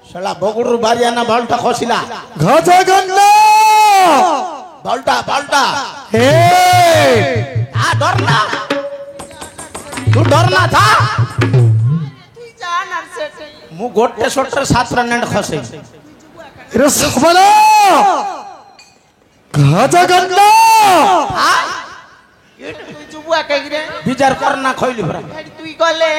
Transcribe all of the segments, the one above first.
শালা বগুড়ুর বাড়িয়ানা বলটা খসিলা ঘজা গন্ডা বলটা বলটা হে डर ना तू डरना था मु गोटे सोटर 7 रन खसे रे सबला घजा गंडा हां তুই জুবুয়া কইরে বিচার করনা খইলি ভরা তুই গলে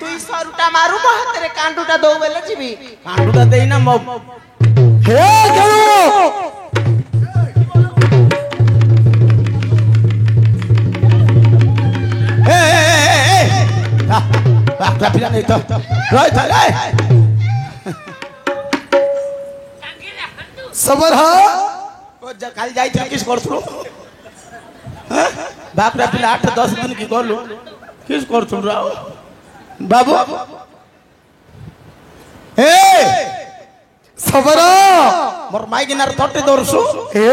তুই সরুটা মারু মো হাতে কান্ডুটা দৌ বেলে জিবি কান্ডুটা দেই না মো হে গেলো बापला पिला नहीं तो रोय था रे सबर हा ओ काल जाई था किस करथुलो बापला पिला 8-10 दिन की गलो किस करथुल राव बाबू ए सबर मोर माइगिनार तोटे दरसु ए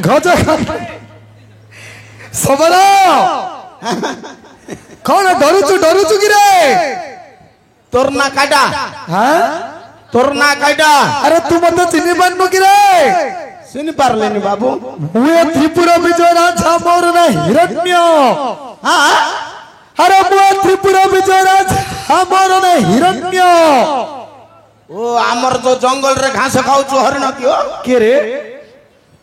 घजा सबला कौन डरुचु कि रे तोर ना काटा हां तोर ना काटा अरे तू मत चिन्ह पानु कि रे चिन्ह पारलेनी बाबू हुए त्रिपुरा विजय राजा मोर ना हिरण्य हां अरे हुए त्रिपुरा विजय राजा मोर ना हिरण्य ओ आमर जो जंगल रे घास खाउछु हरिण कियो के रे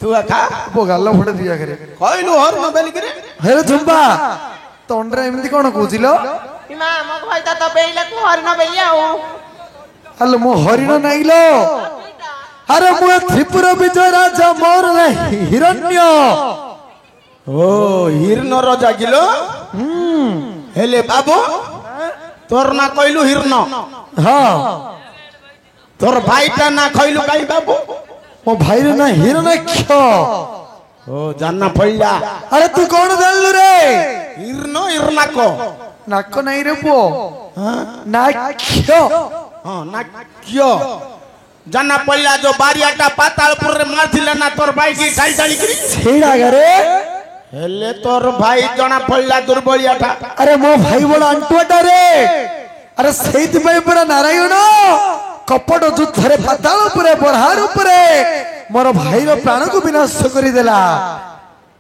तू खा वो गाल फुटे दिया करे कहलु हरिण बेली करे हेरे झुंबा तोंडरे एमती कोन कहूजिलो इमा मग भाईता तो बेइला को हरिण बेलिया ओ अल मो हरिण नाइलो अरे मो त्रिपुरा विजय राजा मोर ना हिरण्य ओ हिरण रो जागिलो हेले बाबू तोर ना कहलु हिरण हां तोर भाईटा ना कहलु काई बाबू मो भाई रे ना हिरण क्यो ओ जानना पड़ला अरे तू कौन जानलु रे हिरण हिरनाको नाको नहीं रे पो ना क्यो हां ना क्यो जानना पड़ला जो बारियाटा पातालपुर रे मारथिला ना तोर भाई की खाई डाली करी छेड़ा गरे हेले तोर भाई जना पड़ला दुर्बलियाटा अरे मो भाई बड़ा अंटुआटा रे अरे सेति भाई पूरा नारायण कपट युद्धरे पाताल उपरे पहाड़ उपरे मोर भाई रो प्राण को विनाश करी देला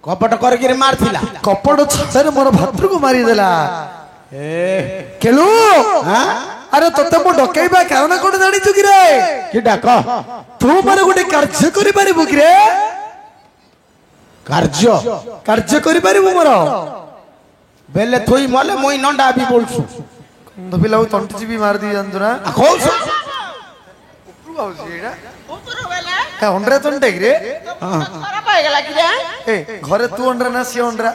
कपट करके मारथिला कपट छरे मोर भातृ को मारी देला ए केलु हां अरे तते मो डकेबा कारण कोन जानि छु कि रे किडा क तू मारे गोटे कार्य करि पारिबु कि रे कार्य करि पारिबु मोर बेले थोई मले मोई नंडा भी बोलछु दबिला तंटी जी भी मार दी जानतु ना खोस उतरो बेले ए ओंड्रे तंटे कि रे खराब हो गेला कि रे ए घरे तू ओंड्रा ना सी ओंड्रा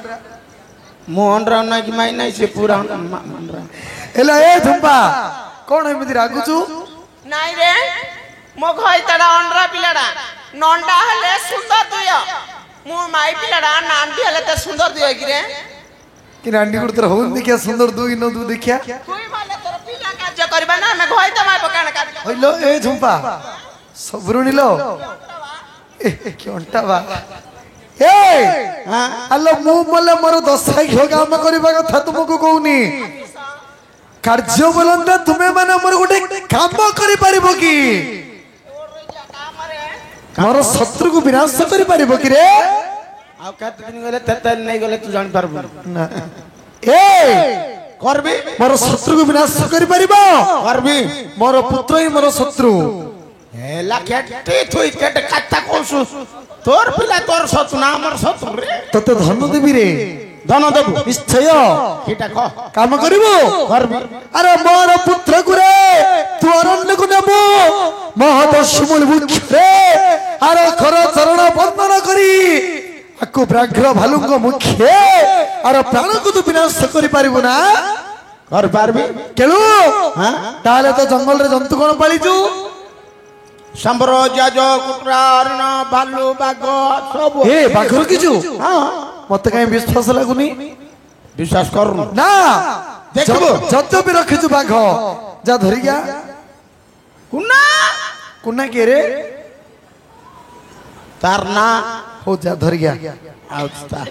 मो अंडरा ना कि माई नहीं से पूरा अंडरा एला ए झुंपा कोन एमिति रागुचु नाइ रे मो घई तडा अंडरा पिलाडा नंडा हले सुंदर दियो मो माई पिलाडा नांडी हले त सुंदर दियो कि रे कि नांडी गुड़ होन देखिया सुंदर दू इन दू देखिया कोई माले तोर पिला कार्य करबा ना मैं घई त माई पकाण कार्य होइलो ए झुंपा सबरुनिलो ए क्योंटा बा ए हलो मु मले मोर दशा घ्यो काम करबा कथा तुमको कहूनी कार्य बोलंदा तुमे माने मोर गोटे काम करि पारिबो की मोर शत्रु को विनाश करि पारिबो की रे आ कत दिन गले तत नहीं गले तू जान पारबो ना ए करबी मोर शत्रु को विनाश करि पारिबो करबी मोर पुत्र ही मोर शत्रु हेला केटे थोई केटे कत्ता कोसु तोर पिला तोर शत्रु ना हमर शत्रु रे तते धन देबी रे धन देबु निश्चय किटा क काम करिबो करबी अरे मोर पुत्र को रे तू अरण्य को नेबो महदशमूल वृक्ष रे अरे खर चरण बंदन करी आकु व्याघ्र भालुंग मुख्य अरे प्राण को तू विनाश करि पारिबो ना कर पारबी केलु हां ताले तो जंगल रे जंतु कोन पालिजु संबरो जाजो कुटरा हरिण भालू बाघ सब ए बाघर किजु हां मते काई विश्वास लागुनी विश्वास करू ना देखबो जत भी रखिजु बाघ जा धरि गया कुना कुना के रे तार ना हो जा धरि गया आउस्ता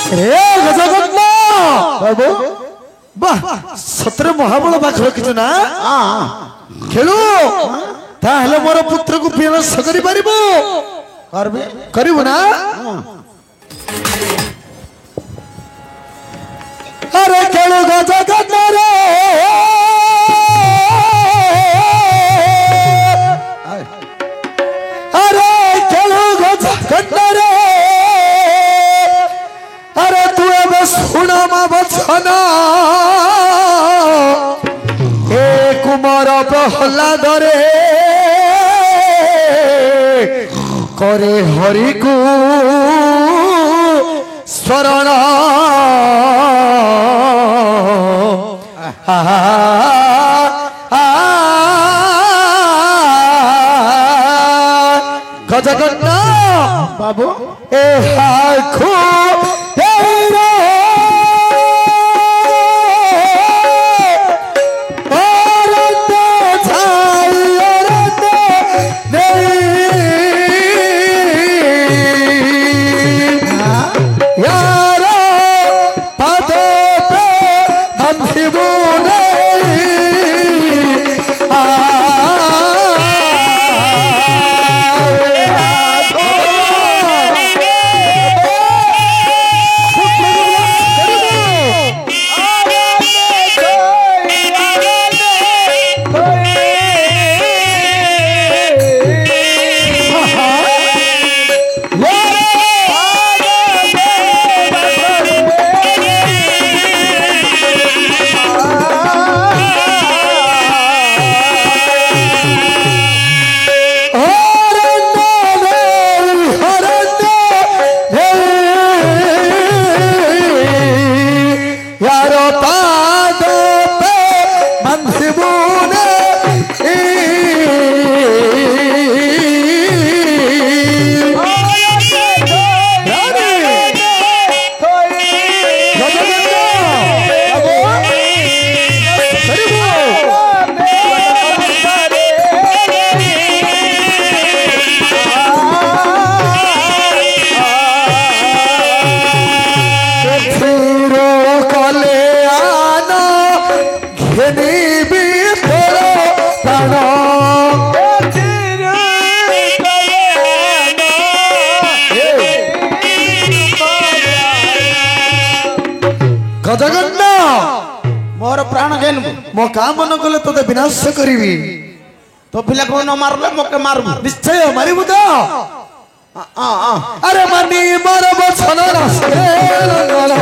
ଏ ଗଜଗନ୍ଧ ବାବୁ ବାହ ସତରେ ମହାବଳ ବାଘ ରଖିଛୁ ନା ଖେଳୁ ତାହେଲେ ମୋର ପୁତ୍ରକୁ ବିନାଶ କରିପାରିବୁ କରିବୁ ନା अरे खेलू गजगन्ध रे अरे खेलू गजगन्ध रे अरे तू अब सुना मा बचना ए कुमार प्रहलाद रे करे हरि को शरण गजगन्ध बाबू ए हाखो गजगन्ध मोर प्राण घेन मो काम न कले तो विनाश करीबी तो पिला को न मारले मोके मारबू निश्चय मारिबू तो अरे मनी मारब छन रसे